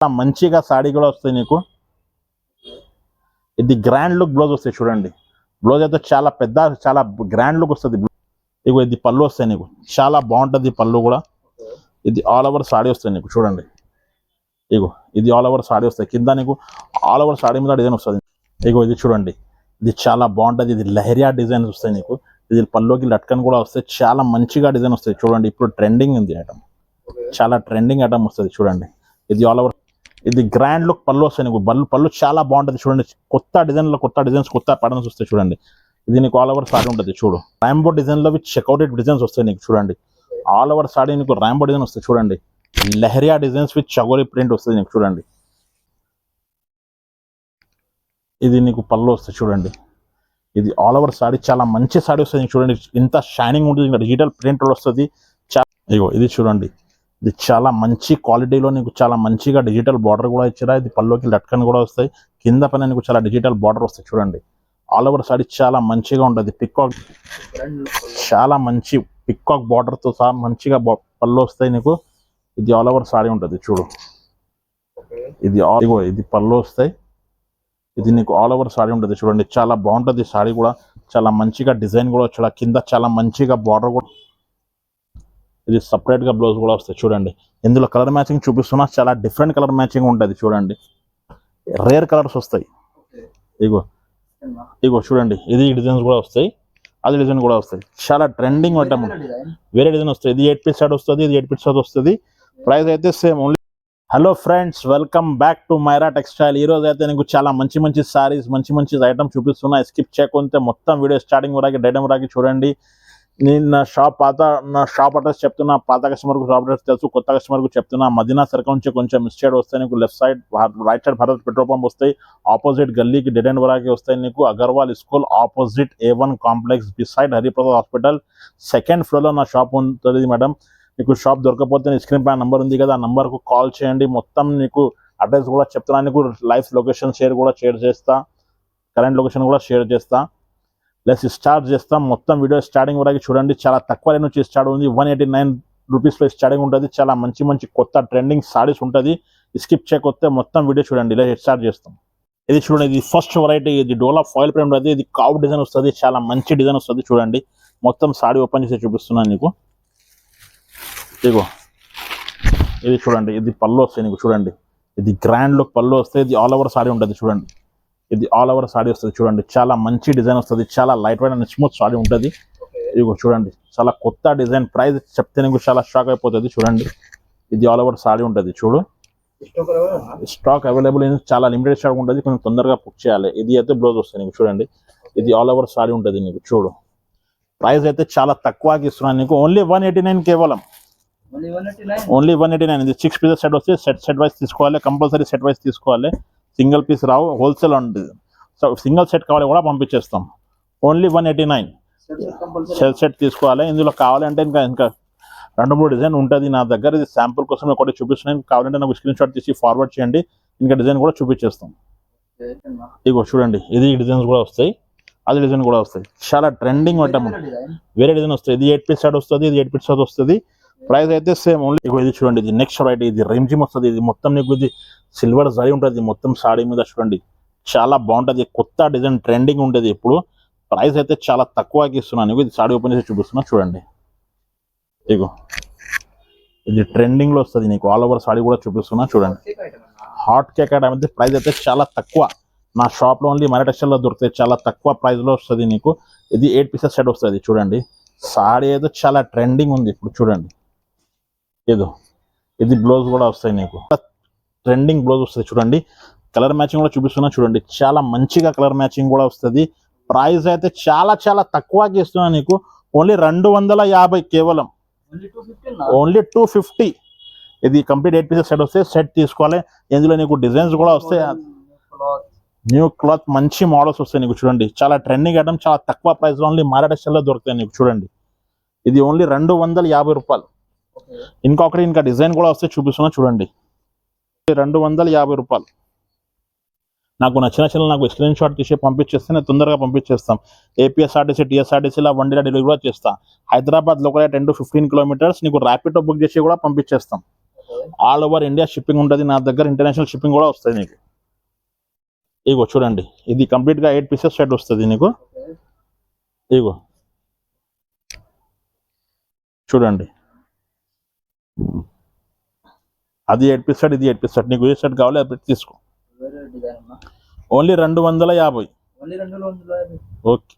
మంచిగా సాడీ కూడా వస్తాయి నీకు. ఇది గ్రాండ్ లుక్ బ్లౌజ్ వస్తాయి చూడండి. బ్లౌజ్ అయితే చాలా పెద్ద, చాలా గ్రాండ్ లుక్ వస్తుంది. ఇగో ఇది పళ్ళు వస్తాయి నీకు, చాలా బాగుంటుంది పళ్ళు కూడా. ఇది ఆల్ ఓవర్ సాడీ వస్తాయి నీకు చూడండి. ఇగో ఇది ఆల్ ఓవర్ సాడీ వస్తాయి, కింద నీకు ఆల్ ఓవర్ సాడీ మీద డిజైన్ వస్తుంది. ఇగో ఇది చూడండి, ఇది చాలా బాగుంటుంది. ఇది లహరియా డిజైన్స్ వస్తాయి నీకు. ఇది పళ్ళుకి లట్కన్ కూడా వస్తాయి, చాలా మంచిగా డిజైన్ వస్తాయి చూడండి. ఇప్పుడు ట్రెండింగ్ ఉంది ఐటమ్, చాలా ట్రెండింగ్ ఐటమ్ వస్తుంది చూడండి. ఇది ఆల్ ఓవర్, ఇది గ్రాండ్ లుక్ పళ్ళు వస్తాయి నీకు. పళ్ళు చాలా బాగుంటుంది చూడండి. కొత్త డిజైన్లో కొత్త డిజైన్స్, కొత్త ప్యాటర్న్స్ వస్తాయి చూడండి. ఇది నీకు ఆల్ ఓవర్ సాడీ ఉంటుంది చూడు. రాంబో డిజైన్లో విత్ చెక్అవుటెడ్ డిజైన్స్ వస్తాయి నీకు చూడండి. ఆల్ ఓవర్ సాడీ నీకు రాంబో డిజైన్ వస్తాయి చూడండి. లహరియా డిజైన్స్ విత్ చగోరి ప్రింట్ వస్తుంది నీకు చూడండి. ఇది నీకు పళ్ళు వస్తుంది చూడండి. ఇది ఆల్ ఓవర్ సాడీ, చాలా మంచి సాడీ వస్తుంది చూడండి. ఇంత షైనింగ్ ఉంటుంది, ఇంకా డిజిటల్ ప్రింట్ వస్తుంది. ఇగో ఇది చూడండి, ఇది చాలా మంచి క్వాలిటీలో నీకు చాలా మంచిగా డిజిటల్ బార్డర్ కూడా ఇచ్చారా. ఇది పళ్ళుకి లట్కన్ కూడా వస్తాయి, కింద పైన నీకు చాలా డిజిటల్ బార్డర్ వస్తాయి చూడండి. ఆల్ ఓవర్ సాడీ చాలా మంచిగా ఉంటుంది. పికాక్, చాలా మంచి పికాక్ బార్డర్తో సహా మంచిగా పళ్ళు వస్తాయి నీకు. ఇది ఆల్ ఓవర్ సాడీ ఉంటుంది చూడు. ఇది ఇగో ఇది పళ్ళు వస్తాయి. ఇది నీకు ఆల్ ఓవర్ సాడీ ఉంటుంది చూడండి. చాలా బాగుంటుంది సాడీ కూడా, చాలా మంచిగా డిజైన్ కూడా వచ్చాడు. కింద చాలా మంచిగా బార్డర్ కూడా. ఇది సపరేట్గా బ్లౌజ్ కూడా వస్తాయి చూడండి. ఇందులో కలర్ మ్యాచింగ్ చూపిస్తున్నా, చాలా డిఫరెంట్ కలర్ మ్యాచింగ్ ఉంటుంది చూడండి. రేర్ కలర్స్ వస్తాయి. ఇగో ఇగో చూడండి, ఇది డిజైన్స్ కూడా వస్తాయి, అది డిజైన్ కూడా వస్తాయి. చాలా ట్రెండింగ్ ఐటమ్, వేరే డిజైన్ వస్తాయి. ఇది 8 పీస్ సెట్ వస్తుంది, ఇది 8 పీస్ సెట్ వస్తుంది. ప్రైస్ అయితే same only. Hello friends, welcome back to Maira textile. ఈ రోజు అయితే నీకు చాలా మంచి మంచి సారీస్, మంచి మంచి ఐటమ్ చూపిస్తున్నా. స్కిప్ చేయకుంటే మొత్తం వీడియో స్టార్టింగ్ వరకు డైటమ్ వరకు చూడండి. నేను నా షాప్ అడ్రస్ చెప్తున్నా. పాత కస్టమర్కు షాప్ అడ్రస్ తెలుసు, కొత్త కస్టమర్కు చెప్తున్నా. మదీనా సర్కిల్ నుంచి కొంచెం మిస్ సైడ్ వస్తాయి నీకు. Left side, right side Bharat petrol pump వస్తాయి. ఆపోజిట్ గల్లీకి డెడ్ ఎండ్ వరకు వస్తాయి నీకు. Agarwal school opposite A1 complex beside Hariprasad hospital, second ఫ్లోర్లో నా షాప్ ఉంటుంది మేడం. మీకు షాప్ దొరకపోతే స్క్రీన్ పైన నంబర్ ఉంది కదా, ఆ నంబర్కు కాల్ చేయండి. మొత్తం నీకు అడ్రస్ కూడా చెప్తున్నా. నీకు లైవ్ లొకేషన్ షేర్ చేస్తా, కరెంట్ లొకేషన్ కూడా షేర్ చేస్తా, ప్లస్ స్టార్ట్ చేస్తాం. మొత్తం వీడియో స్టార్టింగ్ వరకు చూడండి. చాలా తక్కువ రేట్ నుంచి స్టార్ట్ ఉంది. 189 రూపీస్లో స్టార్టింగ్ ఉంటుంది. చాలా మంచి మంచి కొత్త ట్రెండింగ్ సారీస్ ఉంటుంది. స్కిప్ చేయకపోతే మొత్తం వీడియో చూడండి. ఇలా స్టార్ట్ చేస్తాం. ఇది చూడండి, ఇది ఫస్ట్ వెరైటీ. ఇది డోలా ఫాయిల్ ప్రింట్ ఉంటుంది. ఇది కావ్ డిజైన్ వస్తుంది, చాలా మంచి డిజైన్ వస్తుంది చూడండి. మొత్తం సారీ ఓపెన్ చేసి చూపిస్తున్నాను నీకు. ఇగో ఇది చూడండి, ఇది పళ్ళు వస్తాయి నీకు చూడండి. ఇది గ్రాండ్ లుక్ పళ్ళు వస్తాయి. ఇది ఆల్ ఓవర్ సారీ ఉంటుంది చూడండి. ఇది ఆల్ ఓవర్ సారీ వస్తుంది చూడండి. చాలా మంచి డిజైన్ వస్తుంది, చాలా light weight and smooth sorry ఉంటుంది. ఇగో చూడండి, చాలా కొత్త డిజైన్. ప్రైస్ చెప్తే నీకు చాలా షాక్ అయిపోతుంది చూడండి. ఇది ఆల్ ఓవర్ సారీ ఉంటుంది చూడు. స్టాక్ అవైలబుల్, చాలా లిమిటెడ్ స్టాక్ ఉంటుంది, కొంచెం తొందరగా బుక్ చేయాలి. ఇది అయితే బ్లౌజ్ వస్తుంది నీకు చూడండి. ఇది ఆల్ ఓవర్ సారీ ఉంటుంది నీకు చూడు. ప్రైస్ అయితే చాలా తక్కువకి ఇస్తున్నాను నీకు. ఓన్లీ 189 కేవలం, ఓన్లీ 189. ఇది 6 పీసెస్ సెట్ వస్తే సెట్ వైజ్ తీసుకోవాలి, కంపల్సరీ సెట్ వైజ్ తీసుకోవాలి. సింగిల్ పీస్ రావు, హోల్సేల్ ఉంటుంది. సో సింగిల్ సెట్ కావాలి కూడా పంపించేస్తాం. ఓన్లీ 189 సెట్ తీసుకోవాలి. ఇందులో కావాలంటే ఇంకా 2-3 డిజైన్ ఉంటుంది నా దగ్గర. ఇది శాంపుల్ కోసం ఒకటి చూపిస్తున్నాను. కావాలంటే నాకు స్క్రీన్ షాట్ తీసి ఫార్వర్డ్ చేయండి, ఇంకా డిజైన్ కూడా చూపించేస్తాం. ఇగో చూడండి, ఇది డిజైన్స్ కూడా వస్తాయి, అది డిజైన్ కూడా వస్తాయి. చాలా ట్రెండింగ్ ఐటమ్, వేరే డిజైన్ వస్తాయి. ఇది 8 పీస్ సెట్ వస్తుంది, ఇది 8 పీస్ సెట్ వస్తుంది. ప్రైస్ అయితే సేమ్ ఓన్లీ. ఇది చూడండి, ఇది నెక్స్ట్ వెరైటీ. ఇది రిమ్జిమ్ వస్తుంది. ఇది మొత్తం నీకు ఇది సిల్వర్ జరీ ఉంటుంది మొత్తం సాడీ మీద చూడండి. చాలా బాగుంటుంది, కొత్త డిజైన్ ట్రెండింగ్ ఉంటుంది ఇప్పుడు. ప్రైస్ అయితే చాలా తక్కువకి ఇస్తున్నాను. ఇది సాడీ ఓపెన్ చేసి చూపిస్తున్నా చూడండి. ఇగో ఇది ట్రెండింగ్ లో వస్తుంది నీకు. ఆల్ ఓవర్ సాడీ కూడా చూపిస్తున్నా చూడండి. హాట్ కేక్ ఐటమ్ అయితే ప్రైస్ అయితే చాలా తక్కువ. నా షాప్ లో ఓన్లీ మైరా టెక్స్టైల్ లో దొరుకుతాయి, చాలా తక్కువ ప్రైస్ లో వస్తుంది నీకు. ఇది 8 పీసెస్ సెట్ వస్తుంది చూడండి. సాడీ అయితే చాలా ట్రెండింగ్ ఉంది ఇప్పుడు చూడండి. ఇది బ్లౌజ్ కూడా వస్తాయి నీకు, ట్రెండింగ్ బ్లౌజ్ వస్తుంది చూడండి. కలర్ మ్యాచింగ్ కూడా చూపిస్తున్నా చూడండి. చాలా మంచిగా కలర్ మ్యాచింగ్ కూడా వస్తుంది. ప్రైస్ అయితే చాలా చాలా తక్కువకి ఇస్తున్నా నీకు. ఓన్లీ 250 కేవలం, ఓన్లీ 250. ఇది కంప్లీట్ 8 పీసెస్ సెట్ వస్తే సెట్ తీసుకోవాలి. ఇందులో నీకు డిజైన్స్ కూడా వస్తాయి, న్యూ క్లాత్ మంచి మోడల్స్ వస్తాయి నీకు చూడండి. చాలా ట్రెండింగ్ ఐటమ్, చాలా తక్కువ ప్రైస్ లో ఓన్లీ మైరా టెక్స్టైల్ లో దొరుకుతాయి నీకు చూడండి. ఇది ఓన్లీ 250 రూపాయలు. ఇంకా డిజైన్ కూడా వస్తే చూపిస్తున్నా చూడండి. 250 రూపాయలు. నాకు నచ్చిన నాకు స్క్రీన్ షాట్ తీసి పంపించేస్తే నేను తొందరగా పంపించేస్తాం. ఏపీఎస్ఆర్టీసీ, టీఎస్ఆర్టీసీలో 1 డే డెలివరీ కూడా చేస్తాం. Hyderabad local 10 to 15 kilometres. నీకు ర్యాపిడో బుక్ చేసి కూడా పంపించేస్తాం. ఆల్ ఓవర్ ఇండియా షిప్పింగ్ ఉంటుంది, నా దగ్గర ఇంటర్నేషనల్ షిప్పింగ్ కూడా వస్తుంది నీకు. ఇగో చూడండి, ఇది కంప్లీట్ గా 8 పీసెస్ సెట్ వస్తుంది నీకు. ఇగో చూడండి, అది 8 పీస్ సెట్, ఇది 8 పీస్ సెట్. నీకు ఏ సెట్ కావాలి అది తీసుకో. ఓన్లీ 250. ఓకే.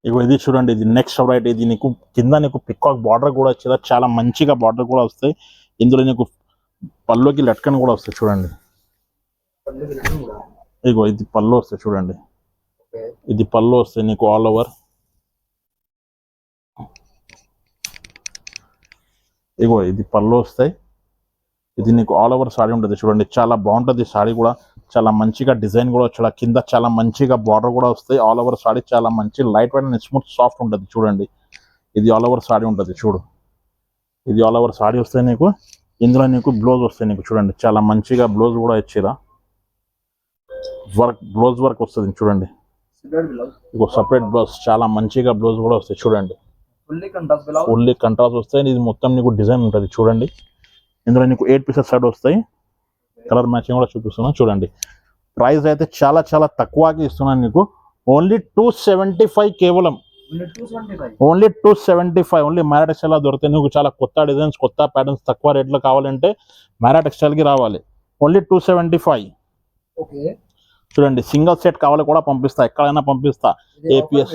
ఇగో ఇది చూడండి, ఇది నెక్స్ట్ వెరైటీ. ఇది నీకు కింద నీకు పికాక్ బార్డర్ కూడా వచ్చేదా, చాలా మంచిగా బార్డర్ కూడా వస్తాయి. ఇందులో నీకు పల్లోకి లట్కన్ కూడా వస్తాయి చూడండి. ఇగో ఇది పళ్ళు వస్తాయి చూడండి, ఇది పళ్ళు వస్తాయి నీకు ఆల్ ఓవర్. ఇగో ఇది పళ్ళు వస్తాయి, ఇది నీకు ఆల్ ఓవర్ సారీ ఉంటుంది చూడండి. చాలా బాగుంటుంది సారీ కూడా, చాలా మంచిగా డిజైన్ కూడా వచ్చాడు. కింద చాలా మంచిగా బార్డర్ కూడా వస్తాయి. ఆల్ ఓవర్ సారీ చాలా మంచి light weight and smooth soft ఉంటుంది చూడండి. ఇది ఆల్ ఓవర్ సారీ ఉంటుంది చూడు, ఇది ఆల్ ఓవర్ సారీ వస్తాయి నీకు. ఇందులో నీకు బ్లౌజ్ వస్తాయి నీకు చూడండి, చాలా మంచిగా బ్లౌజ్ కూడా ఇచ్చిరా, వర్క్ బ్లౌజ్ వర్క్ వస్తుంది చూడండి. ఇగో సపరేట్ బ్లౌజ్, చాలా మంచిగా బ్లౌజ్ కూడా వస్తాయి చూడండి. ఫుల్లీ కంట్రాస్ట్ వస్తాయి. ఇది మొత్తం నీకు డిజైన్ ఉంటుంది చూడండి. ఇందులో నీకు 8 పీసెస్ సెట్ వస్తాయి. కలర్ మ్యాచింగ్ కూడా చూపిస్తున్నాను చూడండి. ప్రైస్ అయితే చాలా చాలా తక్కువకి ఇస్తున్నాను నీకు. ఓన్లీ 275 కేవలం, ఓన్లీ 275. ఓన్లీ మైరా టెక్స్టైల్ దొరుకుతాయి నీకు. చాలా కొత్త డిజైన్స్, కొత్త ప్యాటర్న్స్ తక్కువ రేట్లో కావాలంటే మైరా టెక్స్టైల్కి రావాలి. ఓన్లీ 275. చూడండి, సింగిల్ సెట్ కావాలి కూడా పంపిస్తా, ఎక్కడైనా పంపిస్తా. APS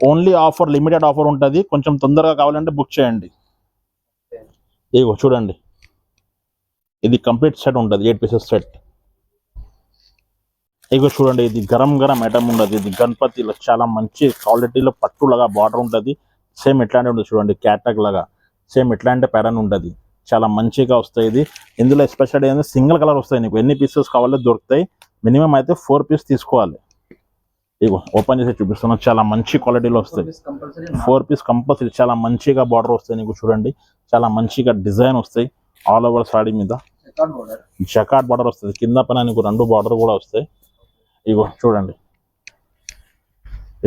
only offer, limited offer ఉంటుంది. కొంచెం తొందరగా కావాలంటే బుక్ చేయండి. ఇగో చూడండి, ఇది కంప్లీట్ సెట్ ఉంటుంది, 8 పీసెస్ సెట్. ఇగో చూడండి, ఇది గరం గరం ఐటమ్ ఉండదు. ఇది గణపతిలో చాలా మంచి క్వాలిటీలో పట్టులాగా బార్డర్ ఉంటుంది. సేమ్ ఇట్లాంటి ఉంటుంది చూడండి, క్యాటాగ్ లాగా సేమ్ ఇట్లాంటి ప్యాటర్న్ ఉంటుంది. చాలా మంచిగా వస్తాయి. ఇది ఇందులో స్పెషల్ ఏంటంటే సింగిల్ కలర్ వస్తాయి నీకు. ఎన్ని పీసెస్ కావాలో దొరుకుతాయి. మినిమం అయితే 4 పీస్ తీసుకోవాలి. ఇగో ఓపెన్ చేసి చూపిస్తున్నాను, చాలా మంచి క్వాలిటీలో వస్తాయి. 4 పీస్ కంపల్సరీ. చాలా మంచిగా బార్డర్ వస్తాయి నీకు చూడండి, చాలా మంచిగా డిజైన్ వస్తాయి. ఆల్ ఓవర్ సాడీ మీద జకాట్ బార్డర్ వస్తుంది. కింద పైన నీకు 2 బార్డర్ కూడా వస్తాయి. ఇగో చూడండి,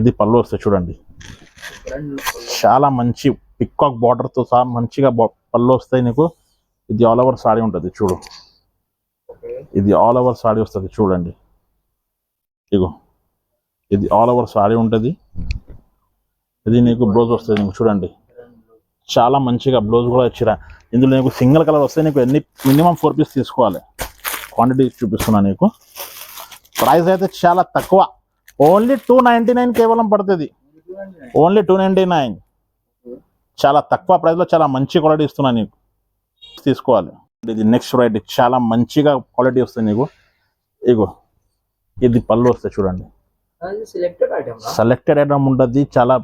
ఇది పళ్ళు వస్తాయి చూడండి, చాలా మంచి పికాక్ బార్డర్తో సహా మంచిగా పళ్ళు వస్తాయి నీకు. ఇది ఆల్ ఓవర్ సాడీ ఉంటుంది చూడు, ఇది ఆల్ ఓవర్ సాడీ వస్తుంది చూడండి. ఇగో ఇది ఆల్ ఓవర్ సారీ ఉంటుంది. ఇది నీకు బ్లౌజ్ వస్తుంది నీకు చూడండి, చాలా మంచిగా బ్లౌజ్ కూడా ఇచ్చిరా. ఇందులో నీకు సింగిల్ కలర్ వస్తే నీకు మినిమం 4 పీస్ తీసుకోవాలి. క్వాంటిటీ చూపిస్తున్నా నీకు. ప్రైస్ అయితే చాలా తక్కువ, ఓన్లీ 299 కేవలం పడుతుంది. ఓన్లీ 299, చాలా తక్కువ ప్రైస్లో చాలా మంచి క్వాలిటీ ఇస్తున్నా నీకు, తీసుకోవాలి. ఇది నెక్స్ట్ వెరైటీ, చాలా మంచిగా క్వాలిటీ వస్తుంది నీకు. ఇగో ఇది పళ్ళు వస్తాయి చూడండి, సెలెక్టెడ్ ఐటమ్ ఉంటుంది, చాలా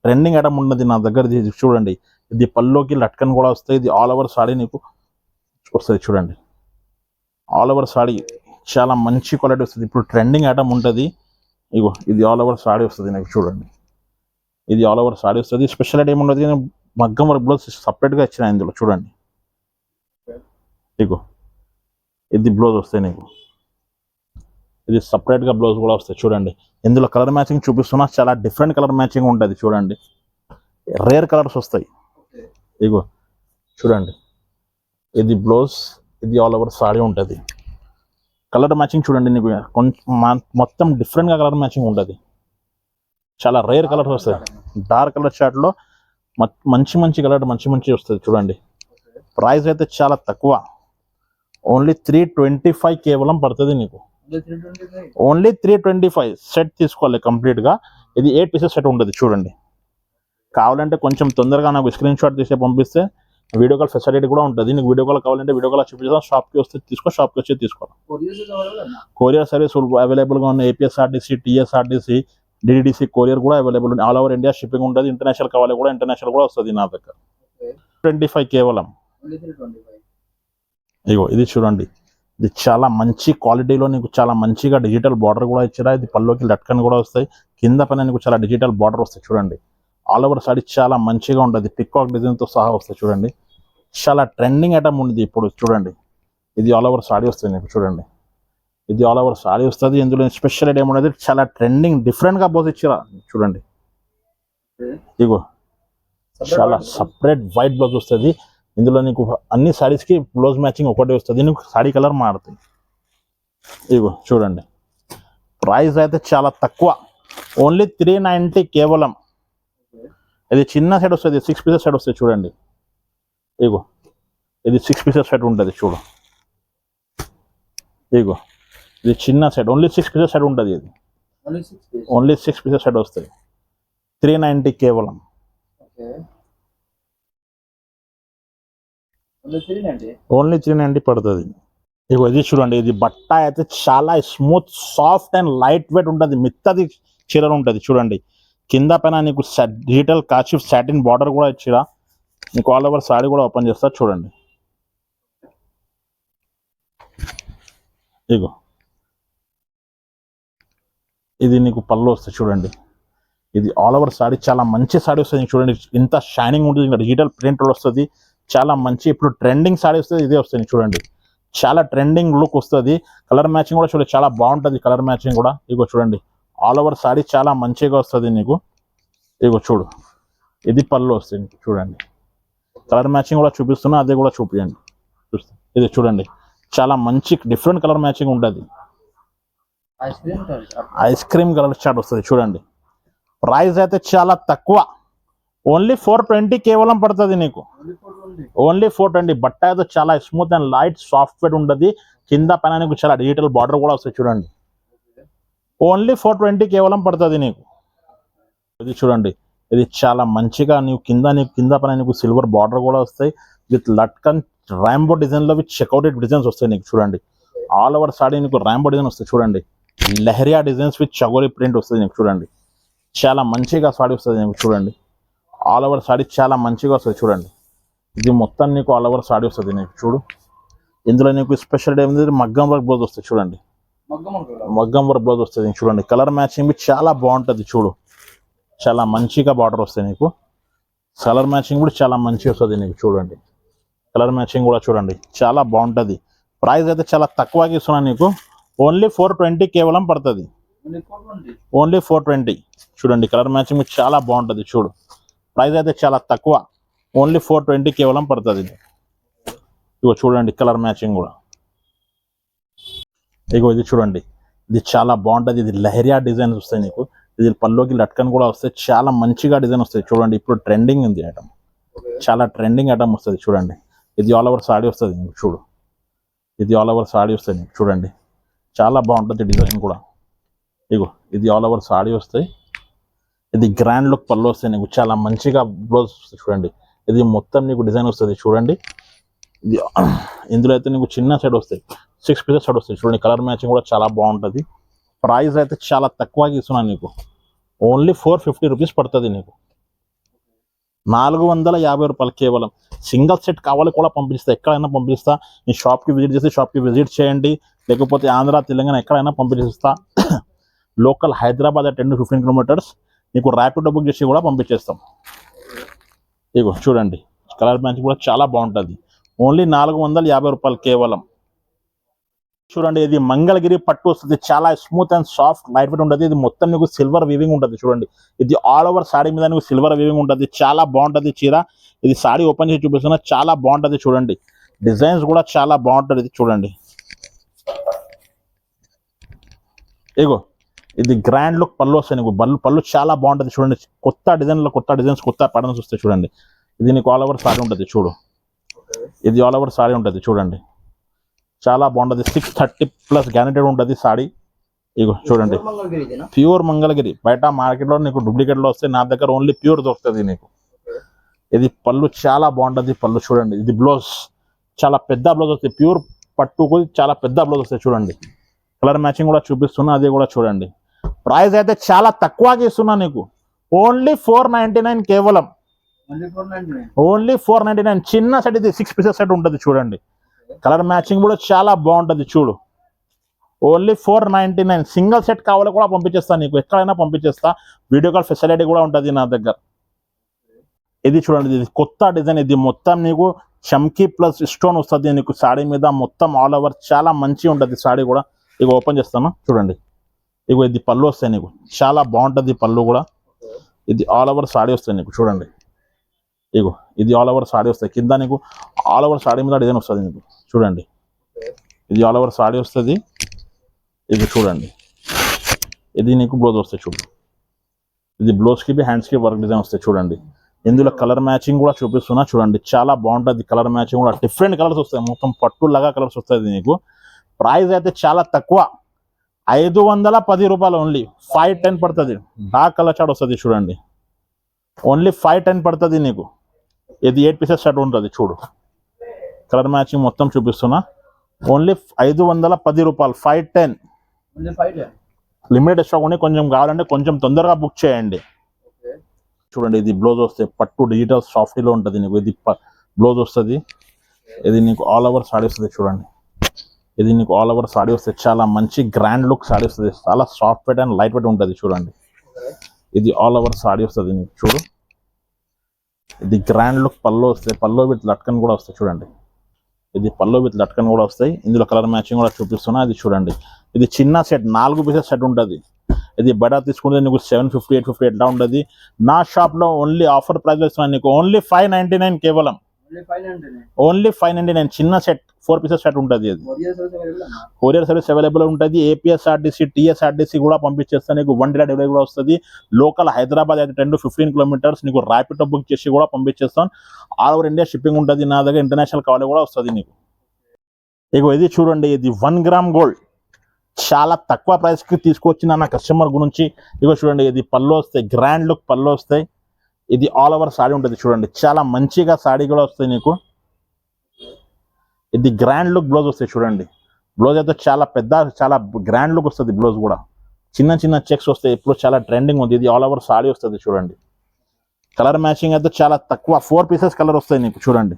ట్రెండింగ్ ఐటమ్ ఉంటుంది నా దగ్గర. ఇది చూడండి, ఇది పల్లోకి లట్కన్ కూడా వస్తాయి. ఇది ఆల్ ఓవర్ సాడీ నీకు వస్తుంది చూడండి, ఆల్ ఓవర్ సాడీ చాలా మంచి క్వాలిటీ వస్తుంది. ఇప్పుడు ట్రెండింగ్ ఐటమ్ ఉంటుంది. ఇగో ఇది ఆల్ ఓవర్ సాడీ వస్తుంది నీకు చూడండి, ఇది ఆల్ ఓవర్ సాడీ వస్తుంది. స్పెషల్ ఐటమ్ ఉండదు, మగ్గం వర్క్ బ్లౌజ్ సపరేట్గా ఇచ్చిన ఇందులో చూడండి. ఇగో ఇది బ్లౌజ్ వస్తాయి నీకు, ఇది సపరేట్గా బ్లౌజ్ కూడా వస్తాయి చూడండి. ఇందులో కలర్ మ్యాచింగ్ చూపిస్తున్నా, చాలా డిఫరెంట్ కలర్ మ్యాచింగ్ ఉంటుంది చూడండి. రేర్ కలర్స్ వస్తాయి. ఇగో చూడండి, ఇది బ్లౌజ్, ఇది ఆల్ ఓవర్ సాడీ ఉంటుంది. కలర్ మ్యాచింగ్ చూడండి నీకు కొంచెం మొత్తం డిఫరెంట్గా కలర్ మ్యాచింగ్ ఉంటుంది. చాలా రేర్ కలర్స్ వస్తాయి. డార్క్ కలర్ షార్ట్లో మంచి మంచి కలర్ మంచి వస్తుంది చూడండి. ప్రైస్ అయితే చాలా తక్కువ, ఓన్లీ 325 కేవలం పడుతుంది నీకు. ఓన్లీ 325 సెట్ తీసుకోవాలి కంప్లీట్గా. ఇది 8 పీసెస్ సెట్ ఉంటుంది చూడండి. కావాలంటే కొంచెం తొందరగా నాకు స్క్రీన్ షాట్ తీసి పంపిస్తే వీడియో కాల్ ఫెసిలిటీ కూడా ఉంటుంది. నీకు వీడియో కాల్ కావాలంటే వీడియో కాల్ చూపిస్తాం, షాప్కి వస్తే తీసుకో, షాప్కి వచ్చి తీసుకోవాలి. కొరియర్ సర్వీస్ అవైలబుల్గా ఉన్నాయి. ఏపీఎస్ఆర్టీసీ, టీఎస్ఆర్టీసీ, డిడిడిసి కొరియర్ కూడా అవైలబుల్ ఉంది. ఆల్ ఓవర్ ఇండియా షిప్పింగ్ ఉంటుంది. ఇంటర్నేషనల్ కావాలి కూడా ఇంటర్నేషనల్ కూడా వస్తుంది నా దగ్గర. 25 కేవలం. ఇగో ఇది చూడండి, ఇది చాలా మంచి క్వాలిటీలో నీకు చాలా మంచిగా డిజిటల్ బార్డర్ కూడా ఇచ్చారా. ఇది పల్లోకి లట్కన్ కూడా వస్తాయి. కింద పైన నీకు చాలా డిజిటల్ బార్డర్ వస్తాయి చూడండి. ఆల్ ఓవర్ సాడీ చాలా మంచిగా ఉంటుంది, పికాక్ డిజైన్తో సహా వస్తాయి చూడండి. చాలా ట్రెండింగ్ ఐటమ్ ఉంది ఇప్పుడు చూడండి. ఇది ఆల్ ఓవర్ సాడీ వస్తుంది నీకు చూడండి, ఇది ఆల్ ఓవర్ సాడీ వస్తుంది. ఇందులో స్పెషల్ ఐటమ్ అనేది చాలా ట్రెండింగ్ డిఫరెంట్గా పోసి ఇచ్చిరా చూడండి. ఇగో చాలా సపరేట్ వైట్ బ్లౌజ్ వస్తుంది. ఇందులో నీకు అన్ని సారీస్కి బ్లౌజ్ మ్యాచింగ్ ఒకటే వస్తుంది, నీకు సారీ కలర్ మారుతుంది. ఇగో చూడండి, ప్రైస్ అయితే చాలా తక్కువ, ఓన్లీ 390 కేవలం. ఇది చిన్న సెట్ వస్తుంది, 6 పీసెస్ సెట్ వస్తుంది చూడండి. ఇగో ఇది 6 పీసెస్ సెట్ ఉంటుంది చూడు. ఇగో ఇది చిన్న సెట్, ఓన్లీ 6 పీసెస్ సెట్ ఉంటుంది. ఇది ఓన్లీ 6 పీసెస్ సెట్ వస్తుంది, 390 కేవలం. ఓన్లీ 390 పడుతుంది. ఇగో ఇది చూడండి, ఇది బట్ట అయితే చాలా smooth, soft and light weight ఉంటుంది, మిత్తది చీర ఉంటుంది చూడండి. కింద పైన నీకు డిజిటల్ కాచిఫ్ సాటిన్ బార్డర్ కూడా ఇచ్చిర, నీకు ఆల్ ఓవర్ సారీ కూడా ఓపెన్ చేస్తా చూడండి. ఇగో ఇది నీకు పళ్ళు వస్తుంది చూడండి. ఇది ఆల్ ఓవర్ సారీ చాలా మంచి సారీ వస్తుంది చూడండి. ఇంత షైనింగ్ ఉంటుంది, ఇంకా డిజిటల్ ప్రింట్ వస్తుంది, చాలా మంచి. ఇప్పుడు ట్రెండింగ్ సారీ వస్తుంది, ఇదే వస్తుంది చూడండి. చాలా ట్రెండింగ్ లుక్ వస్తుంది. కలర్ మ్యాచింగ్ కూడా చూడండి, చాలా బాగుంటుంది కలర్ మ్యాచింగ్ కూడా. ఇగో చూడండి, ఆల్ ఓవర్ సారీ చాలా మంచిగా వస్తుంది నీకు. ఇగో చూడు, ఇది పళ్ళు వస్తుంది చూడండి. కలర్ మ్యాచింగ్ కూడా చూపిస్తున్నా, అదే కూడా చూపించండి. ఇది చూడండి, చాలా మంచి డిఫరెంట్ కలర్ మ్యాచింగ్ ఉంటుంది. ఐస్ క్రీమ్ కలర్ చాట్ వస్తుంది చూడండి. ప్రైస్ అయితే చాలా తక్కువ, ఓన్లీ 420 కేవలం పడుతుంది నీకు. ఓన్లీ 420. బట్ట అయితే చాలా స్మూత్ అండ్ లైట్ సాఫ్ట్వేర్ ఉంటుంది. కింద పైన నీకు చాలా డిజిటల్ బార్డర్ కూడా వస్తుంది చూడండి. ఓన్లీ 420 కేవలం పడుతుంది నీకు. ఇది చూడండి, ఇది చాలా మంచిగా నీకు కింద పైన నీకు సిల్వర్ బార్డర్ కూడా వస్తాయి, విత్ లట్కన్ ర్యాంబో డిజైన్లో విత్ చెక్అవుటెడ్ డిజైన్స్ వస్తాయి నీకు చూడండి. ఆల్ ఓవర్ సారీ నీకు ర్యాంబో డిజైన్ వస్తాయి చూడండి. లెహరియా డిజైన్స్ విత్ చగోలి ప్రింట్ వస్తుంది నీకు చూడండి. చాలా మంచిగా సారీ వస్తుంది నీకు చూడండి. ఆల్ ఓవర్ సారీ చాలా మంచిగా వస్తుంది చూడండి. ఇది మొత్తం నీకు ఆల్ ఓవర్ సారీ వస్తుంది నీకు చూడు. ఇందులో నీకు స్పెషల్ ఏమిటి, మగ్గం వర్క్ బ్లౌజ్ వస్తుంది చూడండి. మగ్గం వర్క్ బ్లౌజ్ వస్తుంది చూడండి. కలర్ మ్యాచింగ్ చాలా బాగుంటుంది చూడు, చాలా మంచిగా బార్డర్ వస్తుంది నీకు. కలర్ మ్యాచింగ్ కూడా చాలా మంచిగా వస్తుంది నీకు చూడండి. కలర్ మ్యాచింగ్ కూడా చూడండి, చాలా బాగుంటుంది. ప్రైస్ అయితే చాలా తక్కువగా ఇస్తున్నాను నీకు, ఓన్లీ 420 కేవలం పడుతుంది. ఓన్లీ 420 చూడండి. కలర్ మ్యాచింగ్ చాలా బాగుంటుంది చూడు. ప్రైస్ అయితే చాలా తక్కువ, ఓన్లీ 420 కేవలం పడుతుంది. ఇగో చూడండి, కలర్ మ్యాచింగ్ కూడా. ఇగో ఇది చూడండి, ఇది చాలా బాగుంటుంది. ఇది లెహరియా డిజైన్స్ వస్తాయి నీకు. ఇది పల్లోకి లట్కన్ కూడా వస్తాయి, చాలా మంచిగా డిజైన్ వస్తాయి చూడండి. ఇప్పుడు ట్రెండింగ్ ఉంది ఐటమ్, చాలా ట్రెండింగ్ ఐటమ్ వస్తుంది చూడండి. ఇది ఆల్ ఓవర్ సాడీ వస్తుంది నీకు చూడు. ఇది ఆల్ ఓవర్ సాడీ వస్తుంది నీకు చూడండి, చాలా బాగుంటుంది డిజైన్ కూడా. ఇగో ఇది ఆల్ ఓవర్ సాడీ వస్తాయి. ఇది గ్రాండ్ లుక్ పళ్ళు వస్తాయి నీకు, చాలా మంచిగా బ్లౌజ్ వస్తుంది చూడండి. ఇది మొత్తం నీకు డిజైన్ వస్తుంది చూడండి. ఇది ఇందులో అయితే నీకు చిన్న సెట్ వస్తాయి, 6 పీసెస్ సెట్ వస్తాయి చూడండి. కలర్ మ్యాచింగ్ కూడా చాలా బాగుంటుంది. ప్రైస్ అయితే చాలా తక్కువగా ఇస్తున్నాను నీకు, ఓన్లీ 450 రూపీస్ పడుతుంది నీకు. 450 రూపాయలు కేవలం. సింగిల్ సెట్ కావాలి కూడా పంపిస్తా, ఎక్కడైనా పంపిస్తా. మీ షాప్కి విజిట్ చేసి షాప్కి విజిట్ చేయండి, లేకపోతే ఆంధ్ర తెలంగాణ ఎక్కడైనా పంపించేస్తా. లోకల్ హైదరాబాద్ 10 to 15 కిలోమీటర్స్, నీకు ర్యాపిడో బుక్ చేసి కూడా పంపించేస్తాం. ఇగో చూడండి, కలర్ మ్యాచింగ్ కూడా చాలా బాగుంటుంది. ఓన్లీ 450 రూపాయలు కేవలం. చూడండి, ఇది మంగళగిరి పట్టు వస్తుంది, చాలా smooth and soft light weight ఉంటుంది. ఇది మొత్తం నీకు సిల్వర్ వీవింగ్ ఉంటుంది చూడండి. ఇది ఆల్ ఓవర్ సారీ మీద నీకు సిల్వర్ వీవింగ్ ఉంటుంది, చాలా బాగుంటుంది చీర. ఇది సారీ ఓపెన్ చేసి చూపిస్తున్నా, చాలా బాగుంటుంది చూడండి. డిజైన్స్ కూడా చాలా బాగుంటుంది ఇది చూడండి. ఇగో ఇది గ్రాండ్ లుక్ పళ్ళు వస్తాయి నీకు. పళ్ళు చాలా బాగుంటుంది చూడండి. కొత్త డిజైన్లో కొత్త డిజైన్స్, కొత్త ప్యాటర్న్స్ వస్తాయి చూడండి. ఇది నీకు ఆల్ ఓవర్ సారీ ఉంటుంది చూడు. ఇది ఆల్ ఓవర్ సారీ ఉంటుంది చూడండి, చాలా బాగుంటుంది. 630+ గ్యారెంటెడ్ ఉంటుంది సారీ. ఇగో చూడండి, ప్యూర్ మంగళగిరి. బయట మార్కెట్లో నీకు డూప్లికేట్లో వస్తే, నా దగ్గర ఓన్లీ ప్యూర్ దొరుకుతుంది నీకు. ఇది పళ్ళు చాలా బాగుంటుంది. పళ్ళు చూడండి, ఇది బ్లౌజ్ చాలా పెద్ద బ్లౌజ్ వస్తుంది. ప్యూర్ పట్టుకు చాలా పెద్ద బ్లౌజ్ వస్తాయి చూడండి. కలర్ మ్యాచింగ్ కూడా చూపిస్తున్నా, అది కూడా చూడండి. ప్రైస్ అయితే చాలా తక్కువగా ఇస్తున్నా నీకు, ఓన్లీ 499 కేవలం. ఓన్లీ 499. చిన్న సెట్, ఇది 6 పీసెస్ సెట్ ఉంటుంది చూడండి. కలర్ మ్యాచింగ్ కూడా చాలా బాగుంటుంది చూడు. ఓన్లీ 499. సింగిల్ సెట్ కావాలి కూడా పంపించేస్తాను నీకు, ఎక్కడైనా పంపించేస్తా. వీడియో కాల్ ఫెసిలిటీ కూడా ఉంటుంది నా దగ్గర. ఇది చూడండి, ఇది కొత్త డిజైన్. ఇది మొత్తం నీకు చమ్కీ ప్లస్ స్టోన్ వస్తుంది నీకు సాడీ మీద మొత్తం ఆల్ ఓవర్, చాలా మంచిగా ఉంటుంది సాడీ కూడా. ఇక ఓపెన్ చేస్తాను చూడండి. ఇగో ఇది పళ్ళు వస్తాయి నీకు, చాలా బాగుంటుంది పళ్ళు కూడా. ఇది ఆల్ ఓవర్ సాడీ వస్తాయి నీకు చూడండి. ఇగో ఇది ఆల్ ఓవర్ సాడీ వస్తుంది, కింద నీకు ఆల్ ఓవర్ సాడీ మీద డిజైన్ వస్తుంది నీకు చూడండి. ఇది ఆల్ ఓవర్ సాడీ వస్తుంది. ఇది చూడండి, ఇది నీకు బ్లౌజ్ వస్తుంది చూడు. ఇది బ్లౌజ్కి హ్యాండ్స్కి వర్క్ డిజైన్ వస్తాయి చూడండి. ఇందులో కలర్ మ్యాచింగ్ కూడా చూపిస్తున్నా చూడండి, చాలా బాగుంటుంది. కలర్ మ్యాచింగ్ కూడా డిఫరెంట్ కలర్స్ వస్తాయి, మొత్తం పట్టులాగా కలర్స్ వస్తుంది నీకు. ప్రైస్ అయితే చాలా తక్కువ, 510 రూపాయలు ఓన్లీ. 510 పడుతుంది. డార్క్ కలర్ చాట్ వస్తుంది చూడండి, ఓన్లీ 510 పడుతుంది నీకు. ఇది 8 పీసెస్ షర్ట్ ఉంటుంది చూడు. కలర్ మ్యాచింగ్ మొత్తం చూపిస్తున్నా, ఓన్లీ 510 రూపాయలు. 510 లిమిటెడ్ స్టాక్ ఉంది, కొంచెం కావాలంటే కొంచెం తొందరగా బుక్ చేయండి. చూడండి, ఇది బ్లౌజ్ వస్తే పట్టు డిజిటల్ సాఫ్టీలో ఉంటుంది నీకు. ఇది బ్లౌజ్ వస్తుంది. ఇది నీకు ఆల్ ఓవర్ సాడీ వస్తుంది చూడండి. ఇది నీకు ఆల్ ఓవర్ సాడీ వస్తుంది, చాలా మంచి గ్రాండ్ లుక్ సాడీ వస్తుంది, చాలా soft weight and light weight ఉంటుంది చూడండి. ఇది ఆల్ ఓవర్ సాడీ వస్తుంది నీకు చూడు. ఇది గ్రాండ్ లుక్ పల్లో వస్తాయి, పల్లో విత్ లట్కన్ కూడా వస్తాయి చూడండి. ఇది పల్లో విత్ లట్కన్ కూడా వస్తాయి. ఇందులో కలర్ మ్యాచింగ్ కూడా చూపిస్తున్నా. ఇది చూడండి, ఇది చిన్న సెట్ 4 పీసెస్ సెట్ ఉంటుంది. ఇది బయట తీసుకుంటే నీకు 750 850 ఎట్లా ఉంటుంది. నా షాప్లో ఓన్లీ ఆఫర్ ప్రైస్ ఇస్తున్నాను నీకు, ఓన్లీ 599 కేవలం. ఓన్లీ 599 చిన్న సెట్ 4 పీసెస్ సెట్ ఉంటుంది. అది కొరియర్ సర్వీస్ అవైలబుల్ ఉంటుంది. ఏపీఎస్ఆర్టీసీ టీఎస్ఆర్టీసీ కూడా పంపించేస్తాను నీకు. 1 డే డెలివరీ కూడా వస్తుంది. లోకల్ హైదరాబాద్ అయితే 10 to 15 కిలోమీటర్స్ నీకు ర్యాపిడో బుక్ చేసి కూడా పంపించేస్తాను. ఆల్ ఓవర్ ఇండియా షిప్పింగ్ ఉంటుంది. నా దగ్గర ఇంటర్నేషనల్ కావాలి కూడా వస్తుంది నీకు. ఇగో ఇది చూడండి, ఇది 1 గ్రామ్ గోల్డ్ చాలా తక్కువ ప్రైస్కి తీసుకొచ్చిన నా కస్టమర్ గురించి. ఇగో చూడండి, ఇది పళ్ళు వస్తాయి, గ్రాండ్ లుక్ పళ్ళు వస్తాయి. ఇది ఆల్ ఓవర్ సాడీ ఉంటుంది చూడండి, చాలా మంచిగా సాడీ కూడా వస్తాయి నీకు. ఇది గ్రాండ్ లుక్ బ్లౌజ్ వస్తాయి చూడండి. బ్లౌజ్ అయితే చాలా పెద్ద, చాలా గ్రాండ్ లుక్ వస్తుంది. బ్లౌజ్ కూడా చిన్న చిన్న చెక్స్ వస్తాయి, ఇప్పుడు చాలా ట్రెండింగ్ ఉంది. ఇది ఆల్ ఓవర్ సాడీ వస్తుంది చూడండి. కలర్ మ్యాచింగ్ అయితే చాలా తక్కువ, 4 పీసెస్ కలర్ వస్తాయి నీకు చూడండి.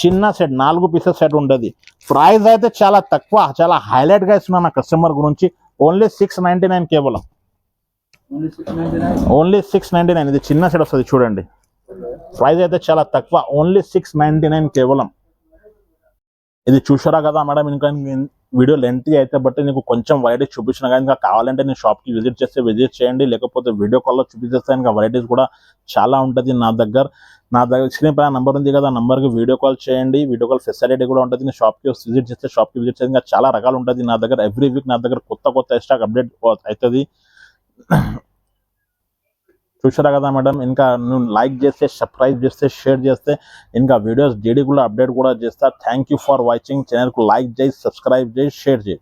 చిన్న సెట్ 4 పీసెస్ సెట్ ఉంటుంది. ప్రైస్ అయితే చాలా తక్కువ, చాలా హైలైట్ గా ఇస్తున్నా నా కస్టమర్ గురించి. ఓన్లీ 699 కేవలం, ఓన్లీ 699. ఇది చిన్న సెట్ వస్తుంది చూడండి. ప్రైస్ అయితే చాలా తక్కువ, ఓన్లీ 699 కేవలం. ఇది చూసారా కదా మేడం, ఇంకా వీడియో లెంతీ అయితే బట్టి నీకు కొంచెం వెరైటీస్ చూపించిన కానీ ఇంకా కావాలంటే నేను షాప్కి విజిట్ చేస్తే విజిట్ చేయండి, లేకపోతే వీడియో కాల్లో చూపించేస్తే ఇంకా వెరైటీస్ కూడా చాలా ఉంటుంది నా దగ్గర. స్క్రీన్ పైన నంబర్ ఉంది కదా, నంబర్కి వీడియో కాల్ చేయండి. వీడియో కాల్ ఫెసిలిటీ కూడా ఉంటుంది. నేను షాప్కి విజిట్ చేస్తే షాప్కి విజిట్ చేస్తే ఇంకా చాలా రకాలు ఉంటుంది నా దగ్గర. ఎవ్రీ వీక్ నా దగ్గర కొత్త స్టాక్ అప్డేట్ అవుతుంది. చూసారా కదా మేడం, ఇంకా నువ్వు లైక్ చేస్తే, సబ్స్క్రైబ్ చేస్తే, షేర్ చేస్తే ఇంకా వీడియోస్ డైలీ కూడా అప్డేట్ కూడా చేస్తా. Thank you for watching. ఛానల్కు లైక్ చేయి, సబ్స్క్రైబ్ చేయి, షేర్ చేయి.